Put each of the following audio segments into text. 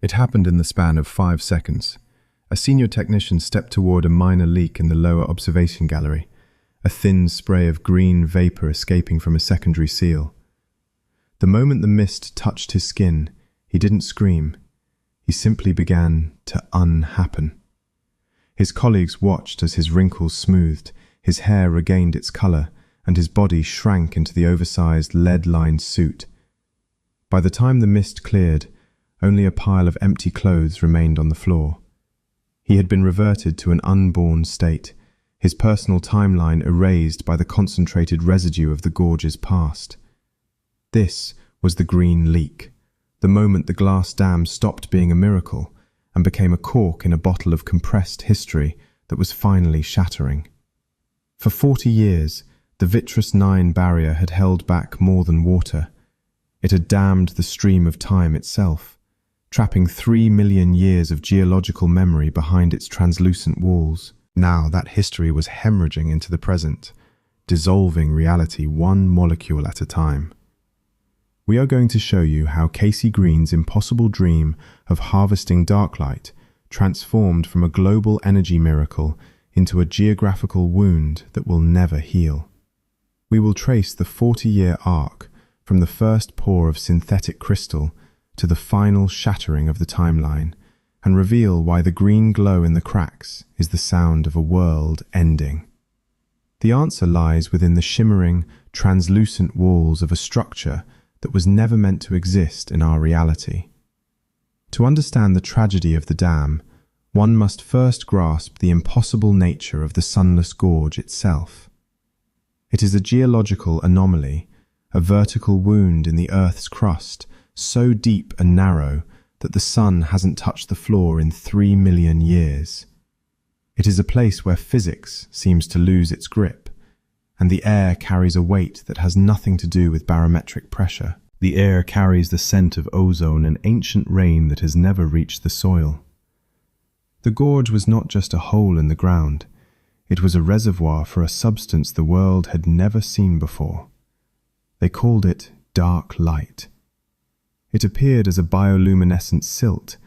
It happened in the span of 5 seconds. A senior technician stepped toward a minor leak in the lower observation gallery, a thin spray of green vapor escaping from a secondary seal. The moment the mist touched his skin, he didn't scream. He simply began to unhappen. His colleagues watched as his wrinkles smoothed, his hair regained its color, and his body shrank into the oversized, lead-lined suit. By the time the mist cleared, only a pile of empty clothes remained on the floor. He had been reverted to an unborn state, his personal timeline erased by the concentrated residue of the Gorge's past. This was the green leak, the moment the glass dam stopped being a miracle and became a cork in a bottle of compressed history that was finally shattering. For 40 years, the vitreous 9 barrier had held back more than water. It had dammed the stream of time itself, trapping 3 million years of geological memory behind its translucent walls. Now that history was hemorrhaging into the present, dissolving reality one molecule at a time. We are going to show you how Casey Green's impossible dream of harvesting dark light transformed from a global energy miracle into a geographical wound that will never heal. We will trace the 40-year arc from the first pour of synthetic crystal to the final shattering of the timeline, and reveal why the green glow in the cracks is the sound of a world ending. The answer lies within the shimmering, translucent walls of a structure that was never meant to exist in our reality. To understand the tragedy of the dam, one must first grasp the impossible nature of the Sunless Gorge itself. It is a geological anomaly, a vertical wound in the Earth's crust, so deep and narrow that the sun hasn't touched the floor in 3 million years. It is a place where physics seems to lose its grip, and the air carries a weight that has nothing to do with barometric pressure. The air carries the scent of ozone and ancient rain that has never reached the soil. The gorge was not just a hole in the ground, it was a reservoir for a substance the world had never seen before. They called it dark light. It appeared as a bioluminescent silt,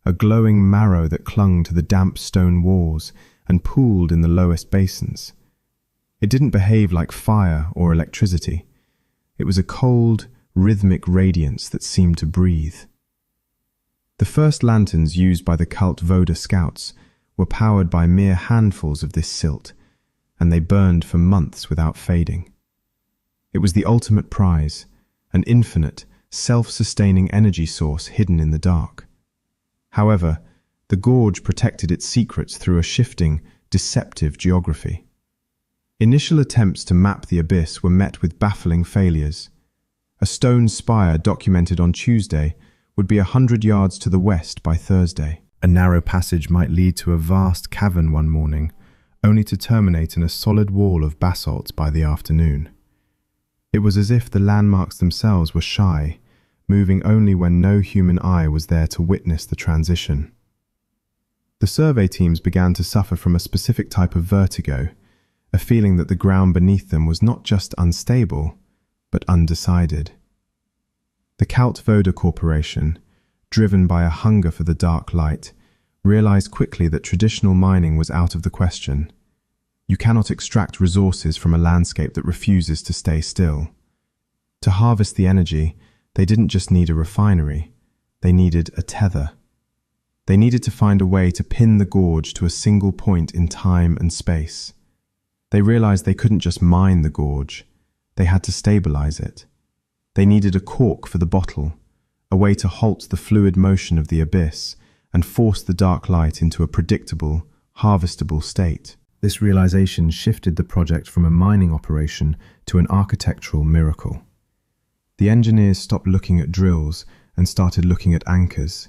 a glowing marrow that clung to the damp stone walls and pooled in the lowest basins. It didn't behave like fire or electricity. It was a cold, rhythmic radiance that seemed to breathe. The first lanterns used by the cult Voda scouts were powered by mere handfuls of this silt, and they burned for months without fading. It was the ultimate prize, an infinite, self-sustaining energy source hidden in the dark. However, the gorge protected its secrets through a shifting, deceptive geography. Initial attempts to map the abyss were met with baffling failures. A stone spire documented on Tuesday would be 100 yards to the west by Thursday. A narrow passage might lead to a vast cavern one morning, only to terminate in a solid wall of basalt by the afternoon. It was as if the landmarks themselves were shy, moving only when no human eye was there to witness the transition. The survey teams began to suffer from a specific type of vertigo, a feeling that the ground beneath them was not just unstable, but undecided. The Calt Voda Corporation, driven by a hunger for the dark light, realized quickly that traditional mining was out of the question. You cannot extract resources from a landscape that refuses to stay still. To harvest the energy, they didn't just need a refinery, they needed a tether. They needed to find a way to pin the gorge to a single point in time and space. They realized they couldn't just mine the gorge, they had to stabilize it. They needed a cork for the bottle, a way to halt the fluid motion of the abyss and force the dark light into a predictable, harvestable state. This realization shifted the project from a mining operation to an architectural miracle. The engineers stopped looking at drills and started looking at anchors.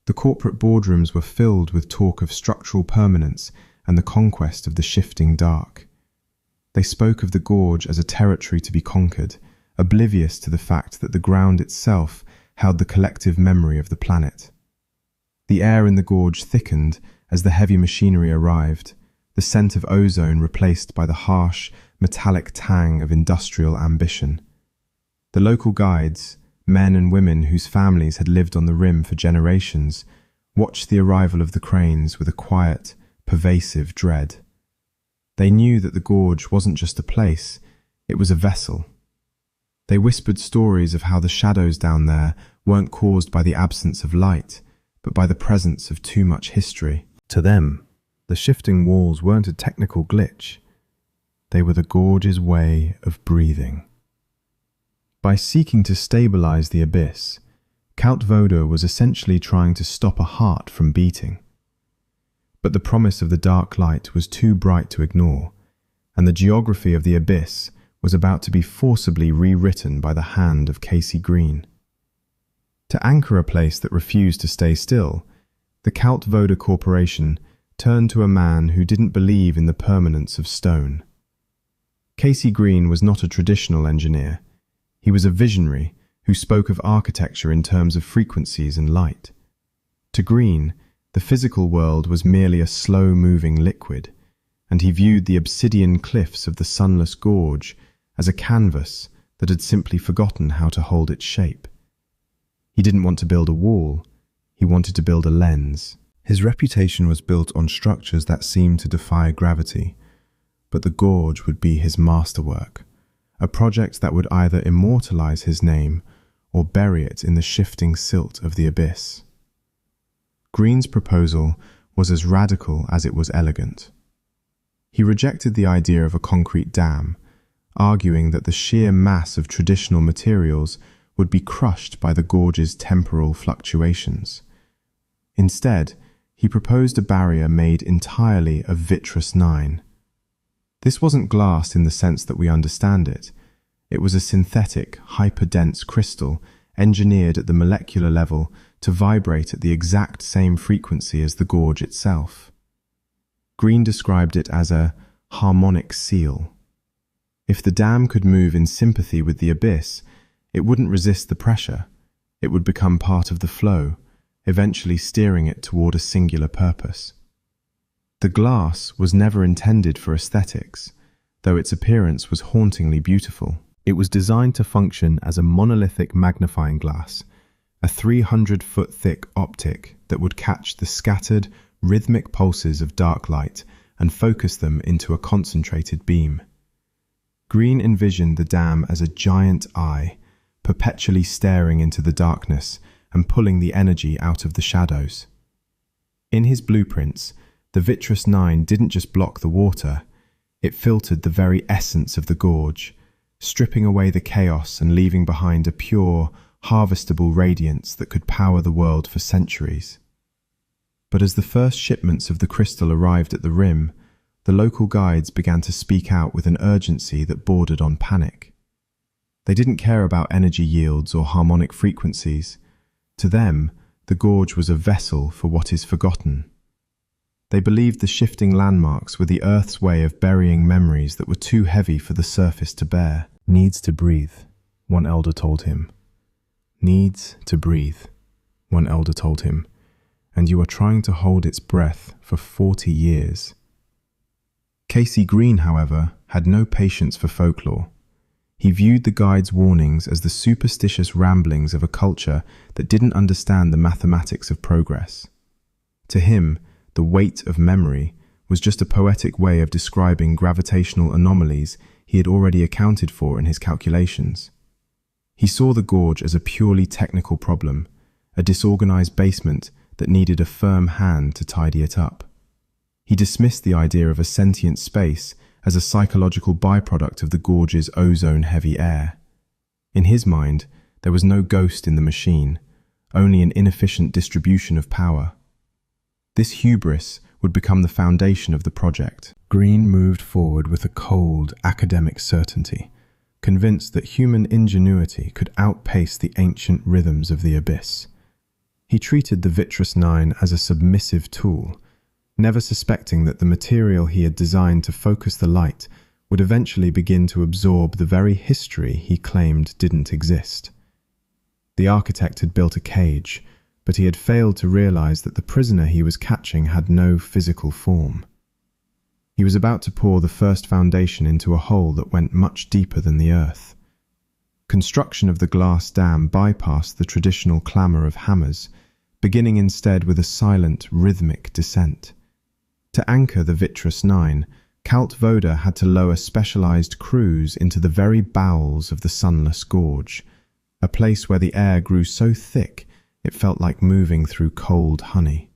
The corporate boardrooms were filled with talk of structural permanence and the conquest of the shifting dark. They spoke of the gorge as a territory to be conquered, oblivious to the fact that the ground itself held the collective memory of the planet. The air in the gorge thickened as the heavy machinery arrived, the scent of ozone replaced by the harsh, metallic tang of industrial ambition. The local guides, Men and women whose families had lived on the rim for generations watched the arrival of the cranes with a quiet, pervasive dread. They knew that the gorge wasn't just a place, it was a vessel. They whispered stories of how the shadows down there weren't caused by the absence of light, but by the presence of too much history. To them, the shifting walls weren't a technical glitch. They were the gorge's way of breathing. By seeking to stabilize the abyss, Count Voda was essentially trying to stop a heart from beating. But the promise of the dark light was too bright to ignore, and the geography of the abyss was about to be forcibly rewritten by the hand of Casey Green. To anchor a place that refused to stay still, the Count Voda Corporation turned to a man who didn't believe in the permanence of stone. Casey Green was not a traditional engineer. He was a visionary who spoke of architecture in terms of frequencies and light. To Green, the physical world was merely a slow-moving liquid, and he viewed the obsidian cliffs of the Sunless Gorge as a canvas that had simply forgotten how to hold its shape. He didn't want to build a wall, he wanted to build a lens. His reputation was built on structures that seemed to defy gravity, but the gorge would be his masterwork, a project that would either immortalize his name or bury it in the shifting silt of the abyss. Green's proposal was as radical as it was elegant. He rejected the idea of a concrete dam, arguing that the sheer mass of traditional materials would be crushed by the gorge's temporal fluctuations. Instead, he proposed a barrier made entirely of vitreous 9. This wasn't glass in the sense that we understand it. It was a synthetic, hyperdense crystal engineered at the molecular level to vibrate at the exact same frequency as the gorge itself. Green described it as a harmonic seal. If the dam could move in sympathy with the abyss, it wouldn't resist the pressure. It would become part of the flow, eventually steering it toward a singular purpose. The glass was never intended for aesthetics, though its appearance was hauntingly beautiful. It was designed to function as a monolithic magnifying glass, a 300-foot thick optic that would catch the scattered, rhythmic pulses of dark light and focus them into a concentrated beam. Green envisioned the dam as a giant eye, perpetually staring into the darkness and pulling the energy out of the shadows. In his blueprints, the vitreous 9 didn't just block the water, it filtered the very essence of the gorge, stripping away the chaos and leaving behind a pure, harvestable radiance that could power the world for centuries. But as the first shipments of the crystal arrived at the rim, the local guides began to speak out with an urgency that bordered on panic. They didn't care about energy yields or harmonic frequencies. To them, the gorge was a vessel for what is forgotten. They believed the shifting landmarks were the Earth's way of burying memories that were too heavy for the surface to bear. "Needs to breathe," one elder told him. "Needs to breathe," one elder told him, "and you are trying to hold its breath for 40 years. Casey Green, however, had no patience for folklore. He viewed the guide's warnings as the superstitious ramblings of a culture that didn't understand the mathematics of progress. To him, the weight of memory was just a poetic way of describing gravitational anomalies he had already accounted for in his calculations. He saw the gorge as a purely technical problem, a disorganized basement that needed a firm hand to tidy it up. He dismissed the idea of a sentient space as a psychological byproduct of the gorge's ozone-heavy air. In his mind, there was no ghost in the machine, only an inefficient distribution of power. This hubris would become the foundation of the project. Green moved forward with a cold, academic certainty, convinced that human ingenuity could outpace the ancient rhythms of the abyss. He treated the vitreous 9 as a submissive tool, never suspecting that the material he had designed to focus the light would eventually begin to absorb the very history he claimed didn't exist. The architect had built a cage, but he had failed to realize that the prisoner he was catching had no physical form. He was about to pour the first foundation into a hole that went much deeper than the earth. Construction of the glass dam bypassed the traditional clamour of hammers, beginning instead with a silent, rhythmic descent. To anchor the Vitreous Nine, Count Voda had to lower specialised crews into the very bowels of the Sunless Gorge, a place where the air grew so thick it felt like moving through cold honey.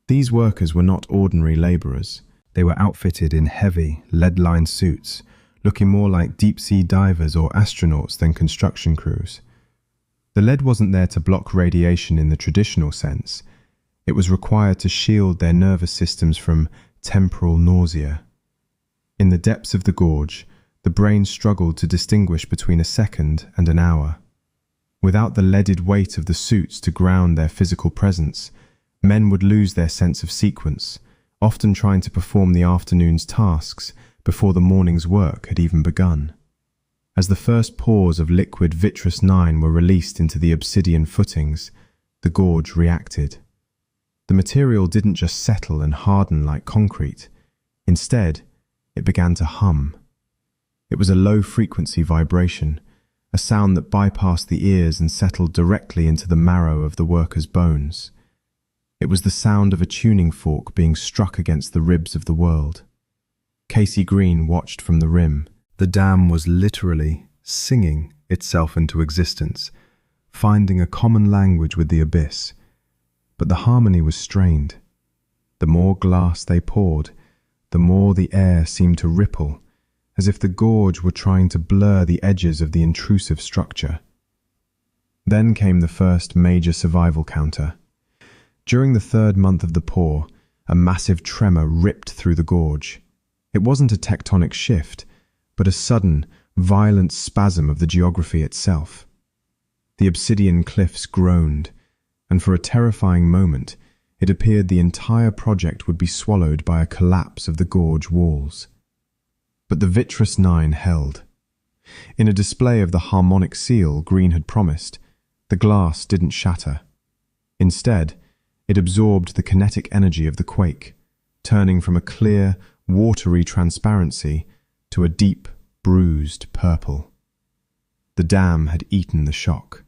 These workers were not ordinary labourers. They were outfitted in heavy, lead-lined suits, looking more like deep-sea divers or astronauts than construction crews. The lead wasn't there to block radiation in the traditional sense. It was required to shield their nervous systems from temporal nausea. In the depths of the gorge, the brain struggled to distinguish between a second and an hour. Without the leaded weight of the suits to ground their physical presence, men would lose their sense of sequence, often trying to perform the afternoon's tasks before the morning's work had even begun. As the first pores of liquid Vitreous Nine were released into the obsidian footings, the gorge reacted. The material didn't just settle and harden like concrete. Instead, it began to hum. It was a low-frequency vibration, a sound that bypassed the ears and settled directly into the marrow of the worker's bones. It was the sound of a tuning fork being struck against the ribs of the world. Casey Green watched from the rim. The dam was literally singing itself into existence, finding a common language with the abyss. But the harmony was strained. The more glass they poured, the more the air seemed to ripple, as if the gorge were trying to blur the edges of the intrusive structure. Then came the first major survival counter. During the third month of the pour, a massive tremor ripped through the gorge. It wasn't a tectonic shift, but a sudden, violent spasm of the geography itself. The obsidian cliffs groaned, and for a terrifying moment, it appeared the entire project would be swallowed by a collapse of the gorge walls. But the Vitreous Nine held. In a display of the harmonic seal Green had promised, the glass didn't shatter. Instead, it absorbed the kinetic energy of the quake, turning from a clear, watery transparency to a deep, bruised purple. The dam had eaten the shock.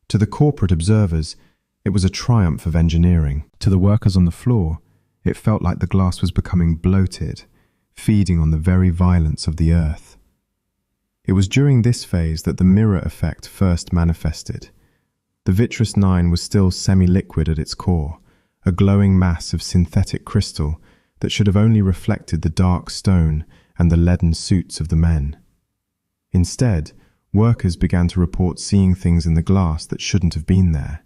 To the corporate observers, it was a triumph of engineering. To the workers on the floor, it felt like the glass was becoming bloated, feeding on the very violence of the earth. It was during this phase that the mirror effect first manifested. The Vitreous Nine was still semi-liquid at its core, a glowing mass of synthetic crystal that should have only reflected the dark stone and the leaden suits of the men. Instead, workers began to report seeing things in the glass that shouldn't have been there.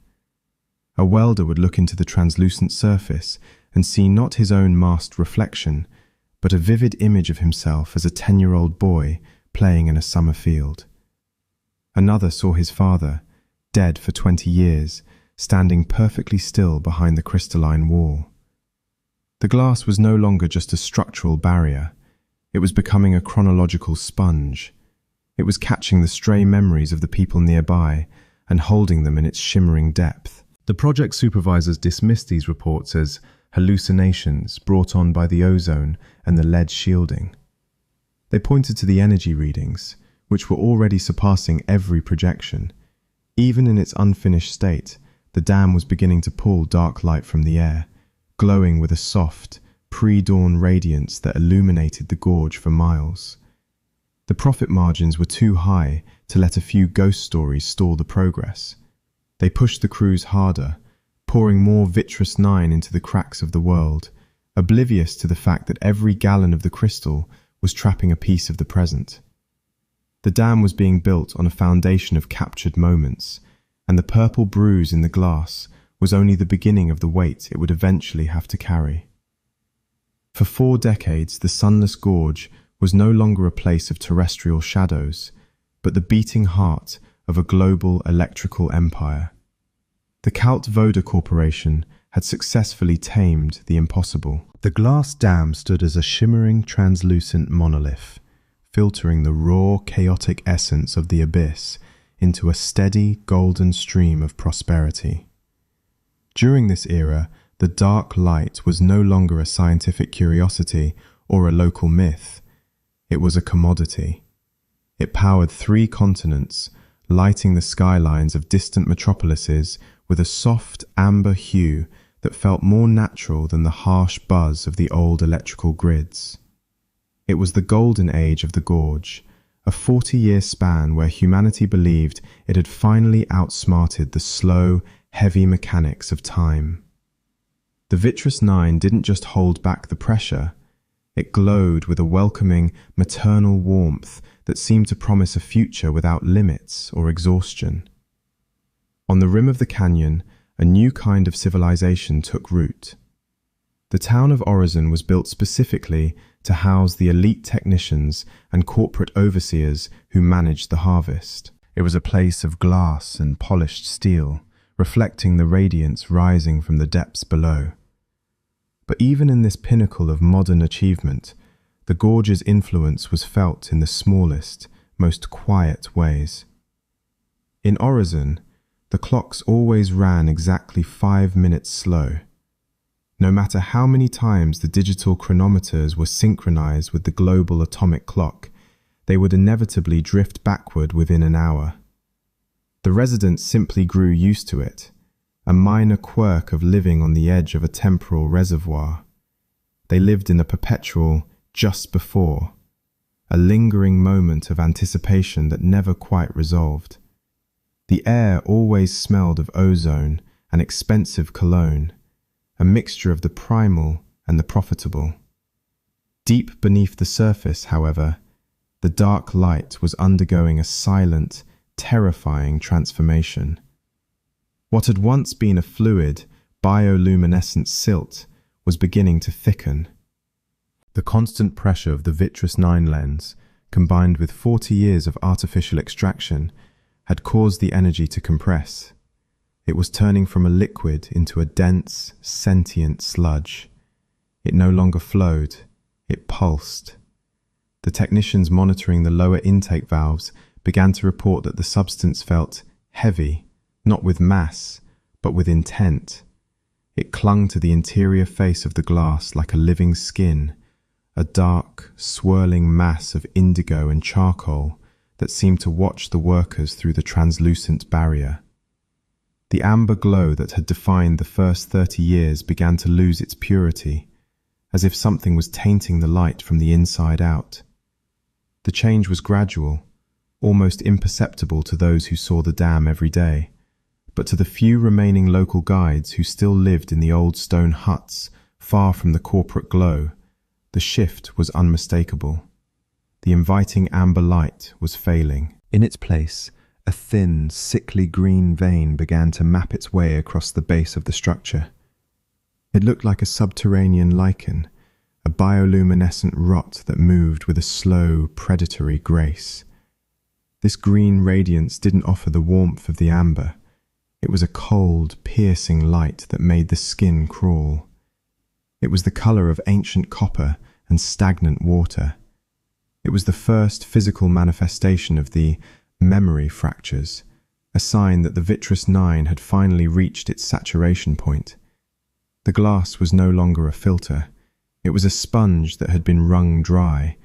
A welder would look into the translucent surface and see not his own masked reflection, but a vivid image of himself as a 10-year-old boy playing in a summer field. Another saw his father, dead for 20 years, standing perfectly still behind the crystalline wall. The glass was no longer just a structural barrier. It was becoming a chronological sponge. It was catching the stray memories of the people nearby and holding them in its shimmering depth. The project supervisors dismissed these reports as hallucinations brought on by the ozone and the lead shielding. They pointed to the energy readings, which were already surpassing every projection. Even in its unfinished state, the dam was beginning to pull dark light from the air, glowing with a soft, pre-dawn radiance that illuminated the gorge for miles. The profit margins were too high to let a few ghost stories stall the progress. They pushed the crews harder, pouring more Vitreous Nine into the cracks of the world, oblivious to the fact that every gallon of the crystal was trapping a piece of the present. The dam was being built on a foundation of captured moments, and the purple bruise in the glass was only the beginning of the weight it would eventually have to carry. For 4 decades, the Sunless Gorge was no longer a place of terrestrial shadows, but the beating heart of a global electrical empire. The Count Voda Corporation had successfully tamed the impossible. The glass dam stood as a shimmering, translucent monolith, filtering the raw, chaotic essence of the abyss into a steady, golden stream of prosperity. During this era, the dark light was no longer a scientific curiosity or a local myth. It was a commodity. It powered 3 continents, lighting the skylines of distant metropolises with a soft amber hue that felt more natural than the harsh buzz of the old electrical grids. It was the golden age of the Gorge, a 40-year span where humanity believed it had finally outsmarted the slow, heavy mechanics of time. The Vitreous Nine didn't just hold back the pressure, it glowed with a welcoming, maternal warmth that seemed to promise a future without limits or exhaustion. On the rim of the canyon, a new kind of civilization took root. The town of Orizon was built specifically to house the elite technicians and corporate overseers who managed the harvest. It was a place of glass and polished steel, reflecting the radiance rising from the depths below. But even in this pinnacle of modern achievement, the Gorge's influence was felt in the smallest, most quiet ways. In Orizon, the clocks always ran exactly 5 minutes slow. No matter how many times the digital chronometers were synchronized with the global atomic clock, they would inevitably drift backward within an hour. The residents simply grew used to it, a minor quirk of living on the edge of a temporal reservoir. They lived in a perpetual just before, a lingering moment of anticipation that never quite resolved. The air always smelled of ozone and expensive cologne, a mixture of the primal and the profitable. Deep beneath the surface, however, the dark light was undergoing a silent, terrifying transformation. What had once been a fluid, bioluminescent silt was beginning to thicken. The constant pressure of the Vitreous Nine lens, combined with 40 years of artificial extraction, had caused the energy to compress. It was turning from a liquid into a dense, sentient sludge. It no longer flowed, it pulsed. The technicians monitoring the lower intake valves began to report that the substance felt heavy, not with mass, but with intent. It clung to the interior face of the glass like a living skin, a dark, swirling mass of indigo and charcoal that seemed to watch the workers through the translucent barrier. The amber glow that had defined the first 30 years began to lose its purity, as if something was tainting the light from the inside out. The change was gradual, almost imperceptible to those who saw the dam every day, but to the few remaining local guides who still lived in the old stone huts far from the corporate glow, the shift was unmistakable. The inviting amber light was failing. In its place, a thin, sickly green vein began to map its way across the base of the structure. It looked like a subterranean lichen, a bioluminescent rot that moved with a slow, predatory grace. This green radiance didn't offer the warmth of the amber. It was a cold, piercing light that made the skin crawl. It was the color of ancient copper and stagnant water. It was the first physical manifestation of the memory fractures, a sign that the Vitreous Nine had finally reached its saturation point. The glass was no longer a filter. It was a sponge that had been wrung dry,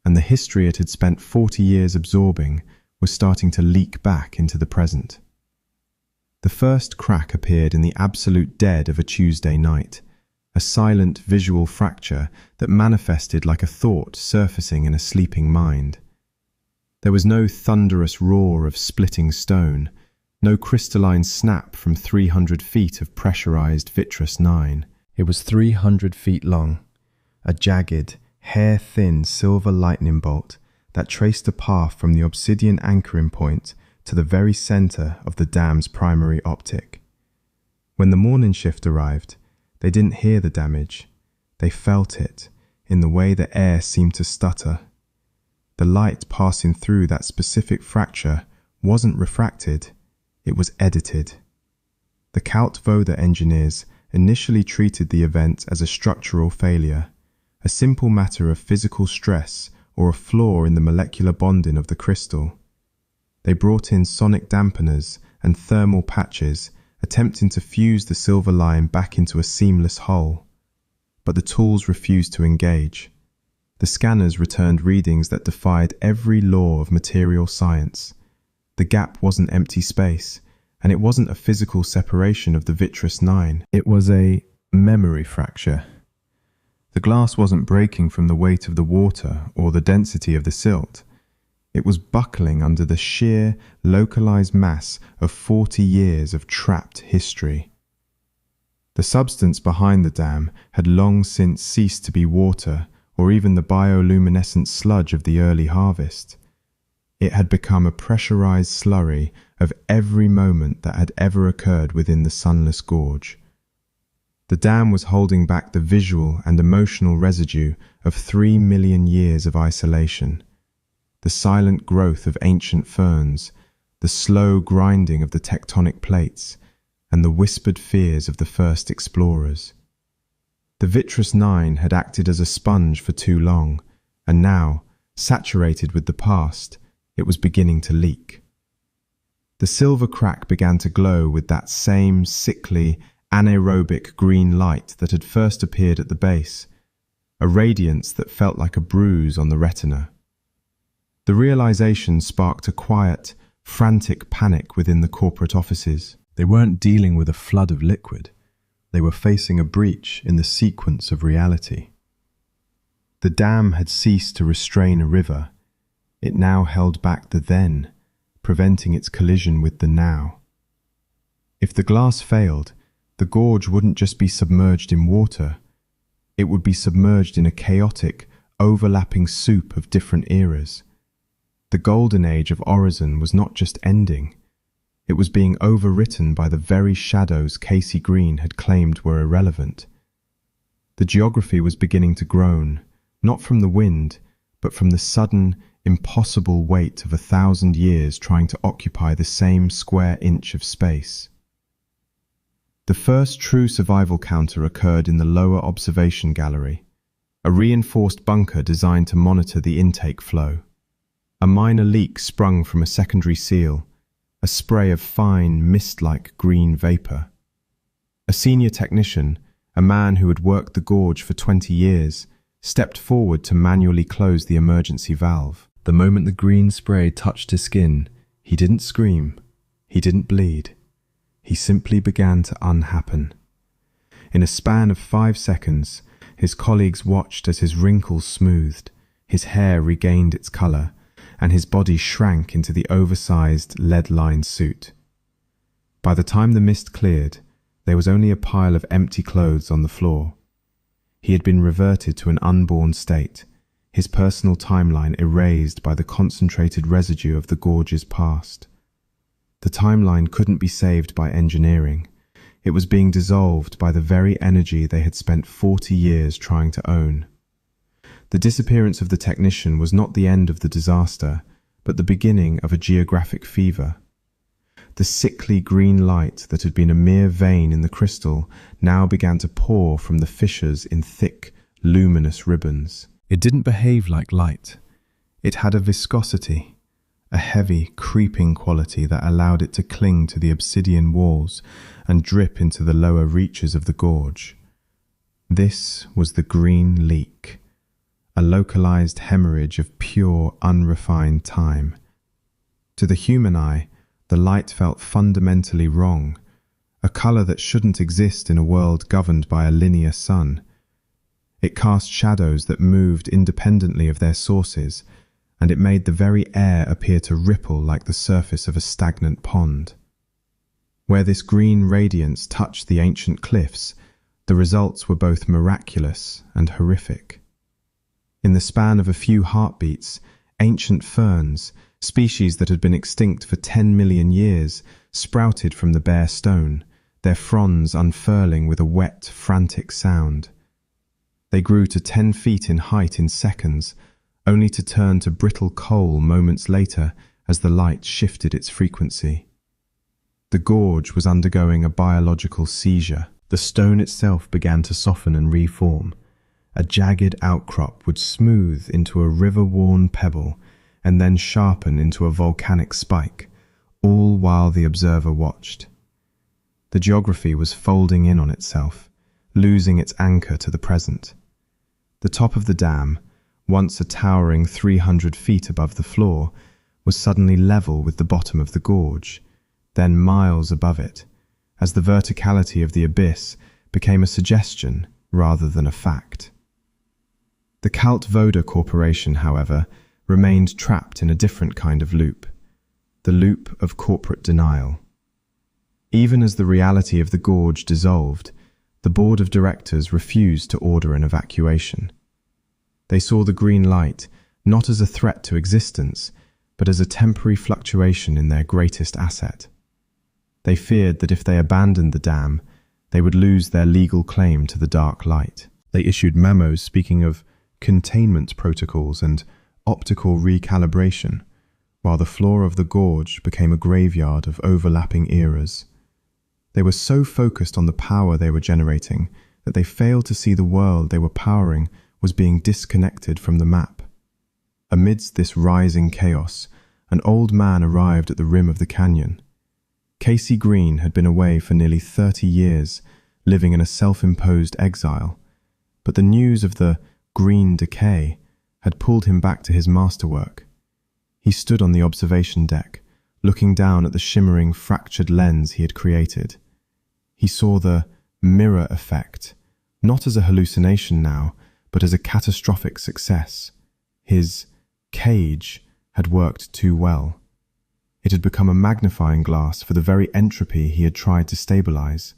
and the history it had spent 40 years absorbing was starting to leak back into the present. The first crack appeared in the absolute dead of a Tuesday night, a silent visual fracture that manifested like a thought surfacing in a sleeping mind. There was no thunderous roar of splitting stone, no crystalline snap from 300 feet of pressurized Vitreous Nine. It was 300 feet long, a jagged, hair-thin silver lightning bolt that traced a path from the obsidian anchoring point to the very center of the dam's primary optic. When the morning shift arrived, they didn't hear the damage. They felt it, in the way the air seemed to stutter. The light passing through that specific fracture wasn't refracted, it was edited. The Count Voda engineers initially treated the event as a structural failure, a simple matter of physical stress or a flaw in the molecular bonding of the crystal. They brought in sonic dampeners and thermal patches, attempting to fuse the silver line back into a seamless whole. But the tools refused to engage. The scanners returned readings that defied every law of material science. The gap wasn't empty space, and it wasn't a physical separation of the vitreous nine. It was a memory fracture. The glass wasn't breaking from the weight of the water or the density of the silt. It was buckling under the sheer, localized mass of 40 years of trapped history. The substance behind the dam had long since ceased to be water or even the bioluminescent sludge of the early harvest. It had become a pressurized slurry of every moment that had ever occurred within the Sunless Gorge. The dam was holding back the visual and emotional residue of 3 million years of isolation. The silent growth of ancient ferns, the slow grinding of the tectonic plates, and the whispered fears of the first explorers. The vitreous nine had acted as a sponge for too long, and now, saturated with the past, it was beginning to leak. The silver crack began to glow with that same sickly, anaerobic green light that had first appeared at the base, a radiance that felt like a bruise on the retina. The realization sparked a quiet, frantic panic within the corporate offices. They weren't dealing with a flood of liquid. They were facing a breach in the sequence of reality. The dam had ceased to restrain a river. It now held back the then, preventing its collision with the now. If the glass failed, the gorge wouldn't just be submerged in water. It would be submerged in a chaotic, overlapping soup of different eras. The golden age of Orison was not just ending. It was being overwritten by the very shadows Casey Green had claimed were irrelevant. The geography was beginning to groan, not from the wind, but from the sudden, impossible weight of 1,000 years trying to occupy the same square inch of space. The first true survival counter occurred in the lower observation gallery, a reinforced bunker designed to monitor the intake flow. A minor leak sprung from a secondary seal, a spray of fine, mist-like green vapor. A senior technician, a man who had worked the gorge for 20 years, stepped forward to manually close the emergency valve. The moment the green spray touched his skin, he didn't scream, he didn't bleed. He simply began to unhappen. In a span of 5 seconds, his colleagues watched as his wrinkles smoothed, his hair regained its color, and his body shrank into the oversized, lead-lined suit. By the time the mist cleared, there was only a pile of empty clothes on the floor. He had been reverted to an unborn state, his personal timeline erased by the concentrated residue of the gorge's past. The timeline couldn't be saved by engineering. It was being dissolved by the very energy they had spent 40 years trying to own. The disappearance of the technician was not the end of the disaster, but the beginning of a geographic fever. The sickly green light that had been a mere vein in the crystal now began to pour from the fissures in thick, luminous ribbons. It didn't behave like light. It had a viscosity, a heavy, creeping quality that allowed it to cling to the obsidian walls and drip into the lower reaches of the gorge. This was the green leak, a localized hemorrhage of pure, unrefined time. To the human eye, the light felt fundamentally wrong, a color that shouldn't exist in a world governed by a linear sun. It cast shadows that moved independently of their sources, and it made the very air appear to ripple like the surface of a stagnant pond. Where this green radiance touched the ancient cliffs, the results were both miraculous and horrific. In the span of a few heartbeats, ancient ferns, species that had been extinct for 10 million years, sprouted from the bare stone, their fronds unfurling with a wet, frantic sound. They grew to 10 feet in height in seconds, only to turn to brittle coal moments later as the light shifted its frequency. The gorge was undergoing a biological seizure. The stone itself began to soften and reform. A jagged outcrop would smooth into a river-worn pebble and then sharpen into a volcanic spike, all while the observer watched. The geography was folding in on itself, losing its anchor to the present. The top of the dam, once a towering 300 feet above the floor, was suddenly level with the bottom of the gorge, then miles above it, as the verticality of the abyss became a suggestion rather than a fact. The Kalt Voda Corporation, however, remained trapped in a different kind of loop, the loop of corporate denial. Even as the reality of the gorge dissolved, the board of directors refused to order an evacuation. They saw the green light not as a threat to existence, but as a temporary fluctuation in their greatest asset. They feared that if they abandoned the dam, they would lose their legal claim to the dark light. They issued memos speaking of containment protocols and optical recalibration, while the floor of the gorge became a graveyard of overlapping eras. They were so focused on the power they were generating that they failed to see the world they were powering was being disconnected from the map. Amidst this rising chaos, an old man arrived at the rim of the canyon. Casey Green had been away for nearly 30 years, living in a self-imposed exile, but the news of the green decay had pulled him back to his masterwork. He stood on the observation deck, looking down at the shimmering, fractured lens he had created. He saw the mirror effect, not as a hallucination now, but as a catastrophic success. His cage had worked too well. It had become a magnifying glass for the very entropy he had tried to stabilize.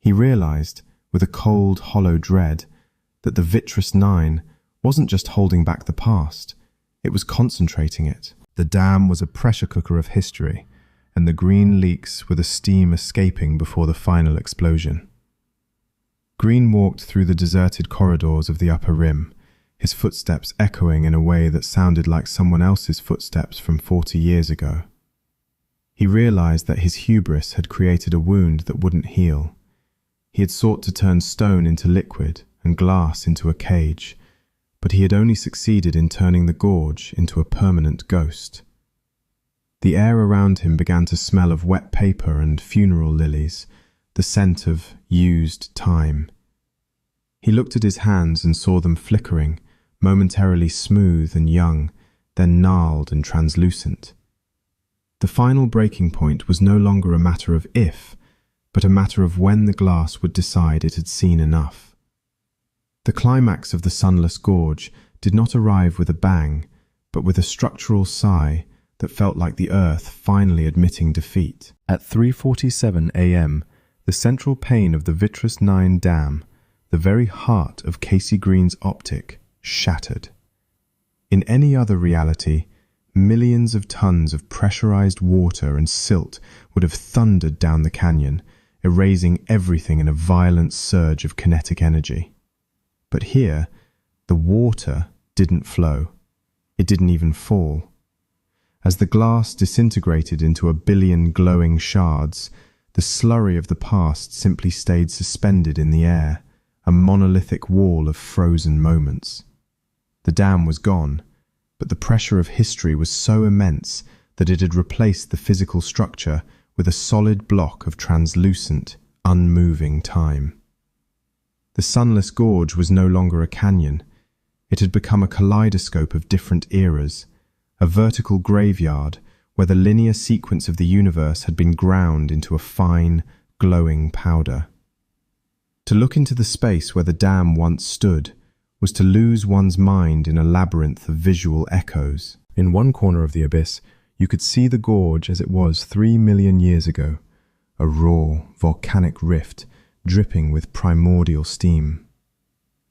He realized, with a cold, hollow dread, that the Vitreous Nine wasn't just holding back the past, it was concentrating it. The dam was a pressure cooker of history, and the green leaks were the steam escaping before the final explosion. Green walked through the deserted corridors of the upper rim, his footsteps echoing in a way that sounded like someone else's footsteps from 40 years ago. He realized that his hubris had created a wound that wouldn't heal. He had sought to turn stone into liquid and glass into a cage, but he had only succeeded in turning the gorge into a permanent ghost. The air around him began to smell of wet paper and funeral lilies, the scent of used time. He looked at his hands and saw them flickering, momentarily smooth and young, then gnarled and translucent. The final breaking point was no longer a matter of if, but a matter of when the glass would decide it had seen enough. The climax of the Sunless Gorge did not arrive with a bang, but with a structural sigh that felt like the earth finally admitting defeat. At 3:47 a.m., the central pane of the Vitreous Nine Dam, the very heart of Casey Green's optic, shattered. In any other reality, millions of tons of pressurized water and silt would have thundered down the canyon, erasing everything in a violent surge of kinetic energy. But here, the water didn't flow. It didn't even fall. As the glass disintegrated into a billion glowing shards, the slurry of the past simply stayed suspended in the air, a monolithic wall of frozen moments. The dam was gone, but the pressure of history was so immense that it had replaced the physical structure with a solid block of translucent, unmoving time. The Sunless Gorge was no longer a canyon. It had become a kaleidoscope of different eras, a vertical graveyard where the linear sequence of the universe had been ground into a fine, glowing powder. To look into the space where the dam once stood was to lose one's mind in a labyrinth of visual echoes. In one corner of the abyss, you could see the gorge as it was 3 million years ago, a raw, volcanic rift dripping with primordial steam.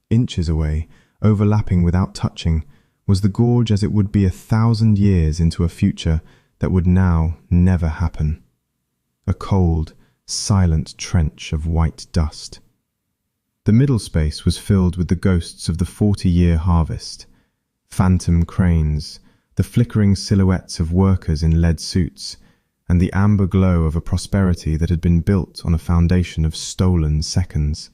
Inches away, overlapping without touching, was the gorge as it would be 1,000 years into a future that would now never happen. A cold, silent trench of white dust. The middle space was filled with the ghosts of the 40-year harvest, phantom cranes, the flickering silhouettes of workers in lead suits, and the amber glow of a prosperity that had been built on a foundation of stolen seconds.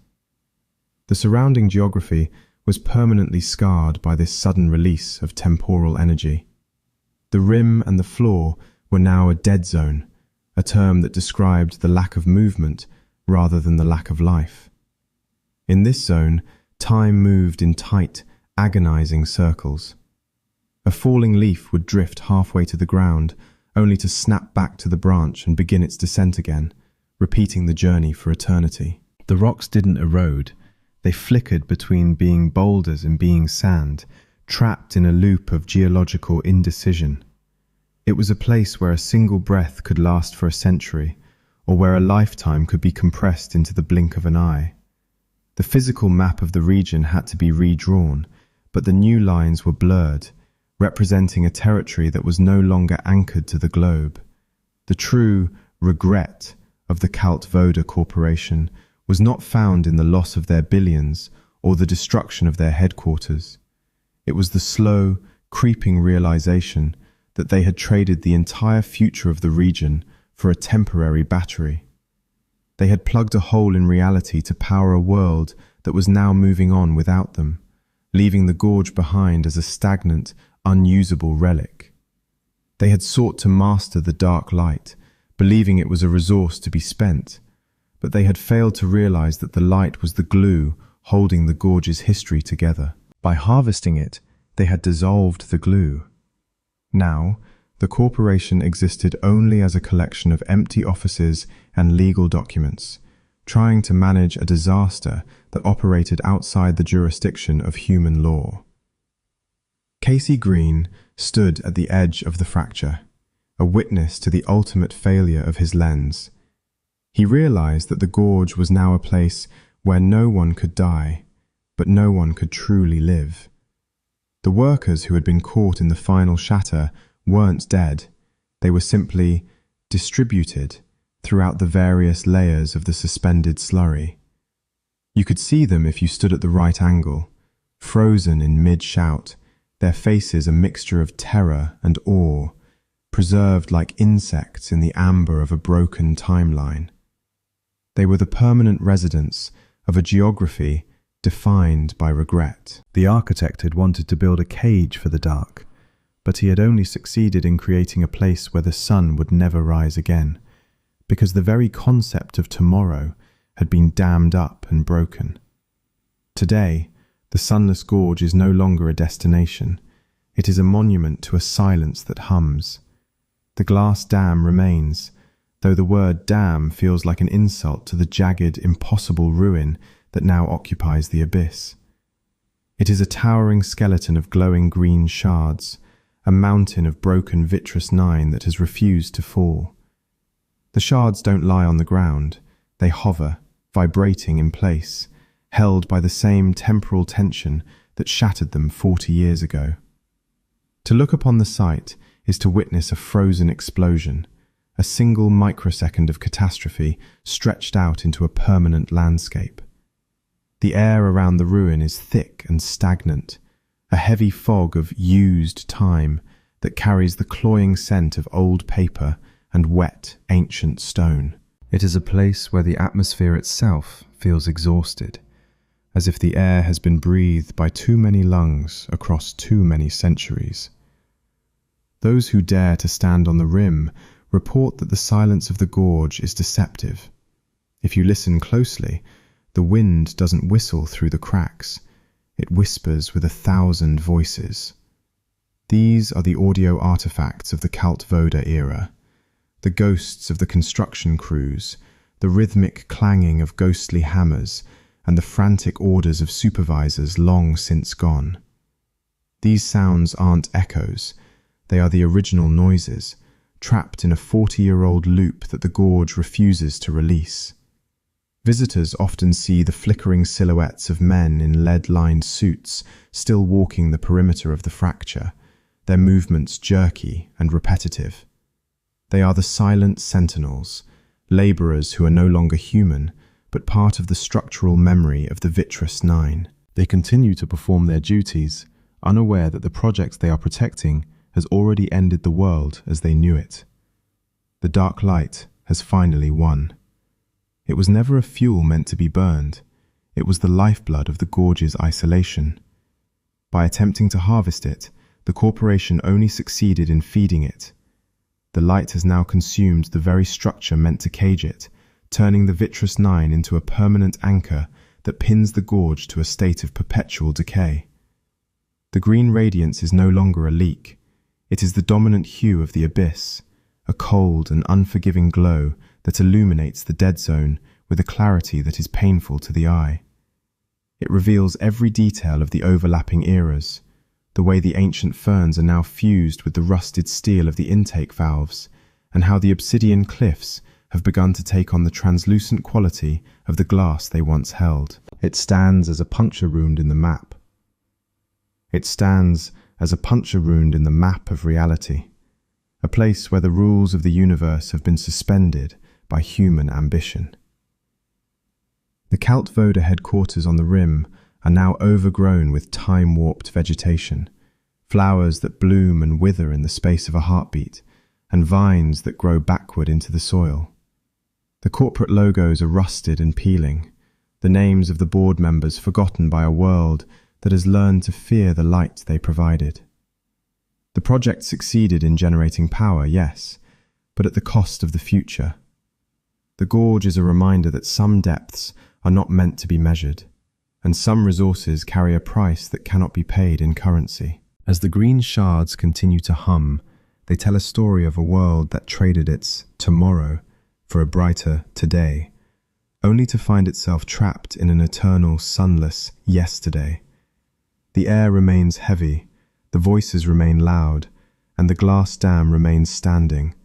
The surrounding geography was permanently scarred by this sudden release of temporal energy. The rim and the floor were now a dead zone, a term that described the lack of movement rather than the lack of life. In this zone, time moved in tight, agonizing circles. A falling leaf would drift halfway to the ground, only to snap back to the branch and begin its descent again, repeating the journey for eternity. The rocks didn't erode. They flickered between being boulders and being sand, trapped in a loop of geological indecision. It was a place where a single breath could last for a century, or where a lifetime could be compressed into the blink of an eye. The physical map of the region had to be redrawn, but the new lines were blurred, representing a territory that was no longer anchored to the globe. The true regret of the Calt-Voda Corporation was not found in the loss of their billions or the destruction of their headquarters. It was the slow, creeping realization that they had traded the entire future of the region for a temporary battery. They had plugged a hole in reality to power a world that was now moving on without them, leaving the Gorge behind as a stagnant, unusable relic. They had sought to master the dark light, believing it was a resource to be spent, but they had failed to realize that the light was the glue holding the Gorge's history together. By harvesting it, they had dissolved the glue. Now, the corporation existed only as a collection of empty offices and legal documents, trying to manage a disaster that operated outside the jurisdiction of human law. Casey Green stood at the edge of the fracture, a witness to the ultimate failure of his lens. He realized that the Gorge was now a place where no one could die, but no one could truly live. The workers who had been caught in the final shatter weren't dead. They were simply distributed throughout the various layers of the suspended slurry. You could see them if you stood at the right angle, frozen in mid-shout, their faces a mixture of terror and awe, preserved like insects in the amber of a broken timeline. They were the permanent residents of a geography defined by regret. The architect had wanted to build a cage for the dark, but he had only succeeded in creating a place where the sun would never rise again, because the very concept of tomorrow had been dammed up and broken. Today, the Sunless Gorge is no longer a destination. It is a monument to a silence that hums. The glass dam remains, though the word dam feels like an insult to the jagged, impossible ruin that now occupies the abyss. It is a towering skeleton of glowing green shards, a mountain of broken vitreous nine that has refused to fall. The shards don't lie on the ground. They hover, vibrating in place, held by the same temporal tension that shattered them 40 years ago. To look upon the site is to witness a frozen explosion, a single microsecond of catastrophe stretched out into a permanent landscape. The air around the ruin is thick and stagnant, a heavy fog of used time that carries the cloying scent of old paper and wet, ancient stone. It is a place where the atmosphere itself feels exhausted, as if the air has been breathed by too many lungs across too many centuries. Those who dare to stand on the rim report that the silence of the gorge is deceptive. If you listen closely, the wind doesn't whistle through the cracks. It whispers with 1,000 voices. These are the audio artifacts of the Calt-Voda era, the ghosts of the construction crews, the rhythmic clanging of ghostly hammers, and the frantic orders of supervisors long since gone. These sounds aren't echoes. They are the original noises, trapped in a 40-year-old loop that the gorge refuses to release. Visitors often see the flickering silhouettes of men in lead-lined suits still walking the perimeter of the fracture, their movements jerky and repetitive. They are the silent sentinels, laborers who are no longer human, but part of the structural memory of the vitreous nine. They continue to perform their duties, unaware that the project they are protecting has already ended the world as they knew it. The dark light has finally won. It was never a fuel meant to be burned. It was the lifeblood of the gorge's isolation. By attempting to harvest it, the corporation only succeeded in feeding it. The light has now consumed the very structure meant to cage it, turning the vitreous nine into a permanent anchor that pins the gorge to a state of perpetual decay. The green radiance is no longer a leak. It is the dominant hue of the abyss, a cold and unforgiving glow that illuminates the dead zone with a clarity that is painful to the eye. It reveals every detail of the overlapping eras, the way the ancient ferns are now fused with the rusted steel of the intake valves, and how the obsidian cliffs have begun to take on the translucent quality of the glass they once held. It stands as a puncture wound in the map. It stands as a puncture wound in the map of reality, a place where the rules of the universe have been suspended by human ambition. The Calt Voda headquarters on the rim are now overgrown with time-warped vegetation, flowers that bloom and wither in the space of a heartbeat, and vines that grow backward into the soil. The corporate logos are rusted and peeling, the names of the board members forgotten by a world that has learned to fear the light they provided. The project succeeded in generating power, yes, but at the cost of the future. The gorge is a reminder that some depths are not meant to be measured, and some resources carry a price that cannot be paid in currency. As the green shards continue to hum, they tell a story of a world that traded its tomorrow for a brighter today, only to find itself trapped in an eternal, sunless yesterday. The air remains heavy, the voices remain loud, and the glass dam remains standing,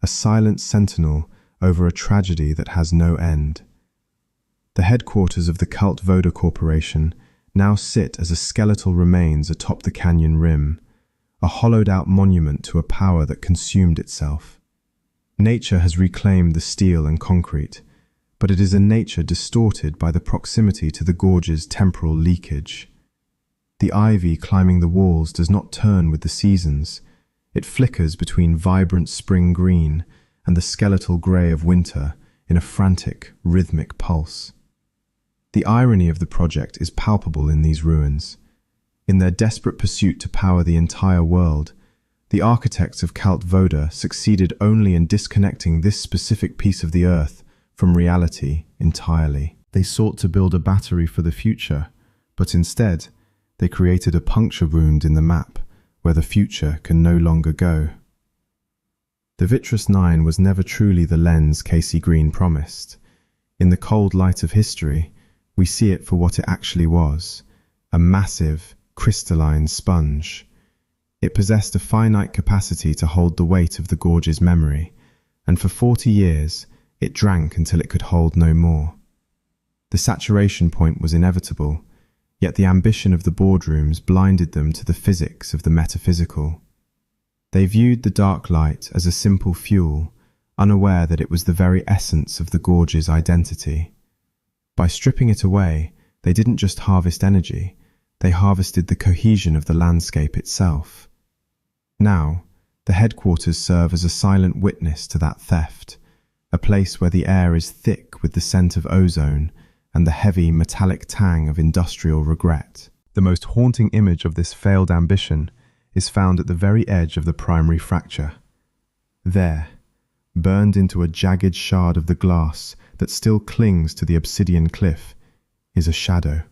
a silent sentinel over a tragedy that has no end. The headquarters of the Cult Voda Corporation now sit as a skeletal remains atop the canyon rim, a hollowed-out monument to a power that consumed itself. Nature has reclaimed the steel and concrete, but it is a nature distorted by the proximity to the gorge's temporal leakage. The ivy climbing the walls does not turn with the seasons. It flickers between vibrant spring green and the skeletal grey of winter in a frantic, rhythmic pulse. The irony of the project is palpable in these ruins. In their desperate pursuit to power the entire world, the architects of Calt Voda succeeded only in disconnecting this specific piece of the earth from reality entirely. They sought to build a battery for the future, but instead, they created a puncture wound in the map where the future can no longer go. The Vitreous 9 was never truly the lens Casey Green promised. In the cold light of history, we see it for what it actually was, a massive, crystalline sponge. It possessed a finite capacity to hold the weight of the gorge's memory, and for 40 years, it drank until it could hold no more. The saturation point was inevitable, yet the ambition of the boardrooms blinded them to the physics of the metaphysical. They viewed the dark light as a simple fuel, unaware that it was the very essence of the gorge's identity. By stripping it away, they didn't just harvest energy, they harvested the cohesion of the landscape itself. Now, the headquarters serve as a silent witness to that theft, a place where the air is thick with the scent of ozone and the heavy metallic tang of industrial regret. The most haunting image of this failed ambition is found at the very edge of the primary fracture. There, burned into a jagged shard of the glass that still clings to the obsidian cliff, is a shadow.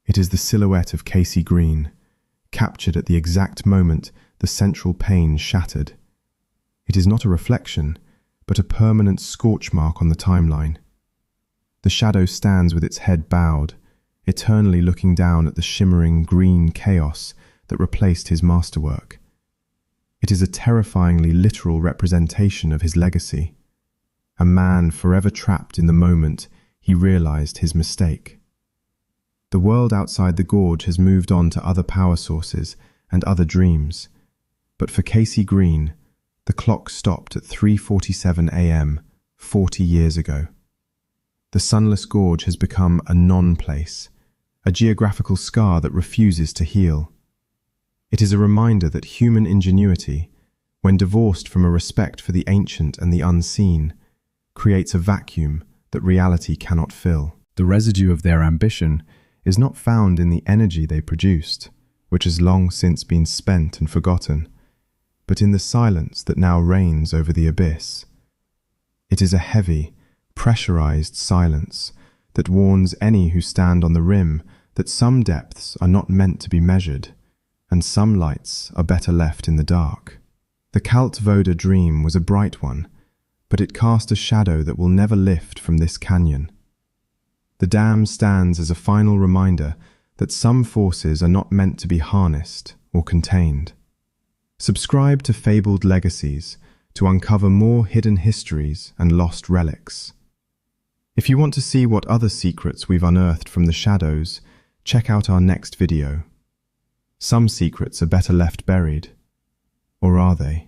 It is the silhouette of Casey Green, captured at the exact moment the central pane shattered. It is not a reflection, but a permanent scorch mark on the timeline. The shadow stands with its head bowed, eternally looking down at the shimmering green chaos that replaced his masterwork. It is a terrifyingly literal representation of his legacy, a man forever trapped in the moment he realized his mistake. The world outside the gorge has moved on to other power sources and other dreams, but for Casey Green, the clock stopped at 3:47 a.m. 40 years ago. The Sunless Gorge has become a non-place, a geographical scar that refuses to heal. It is a reminder that human ingenuity, when divorced from a respect for the ancient and the unseen, creates a vacuum that reality cannot fill. The residue of their ambition is not found in the energy they produced, which has long since been spent and forgotten, but in the silence that now reigns over the abyss. It is a heavy, pressurized silence that warns any who stand on the rim that some depths are not meant to be measured, and some lights are better left in the dark. The Calt Voda dream was a bright one, but it cast a shadow that will never lift from this canyon. The dam stands as a final reminder that some forces are not meant to be harnessed or contained. Subscribe to Fabled Legacies to uncover more hidden histories and lost relics. If you want to see what other secrets we've unearthed from the shadows, check out our next video. Some secrets are better left buried. Or are they?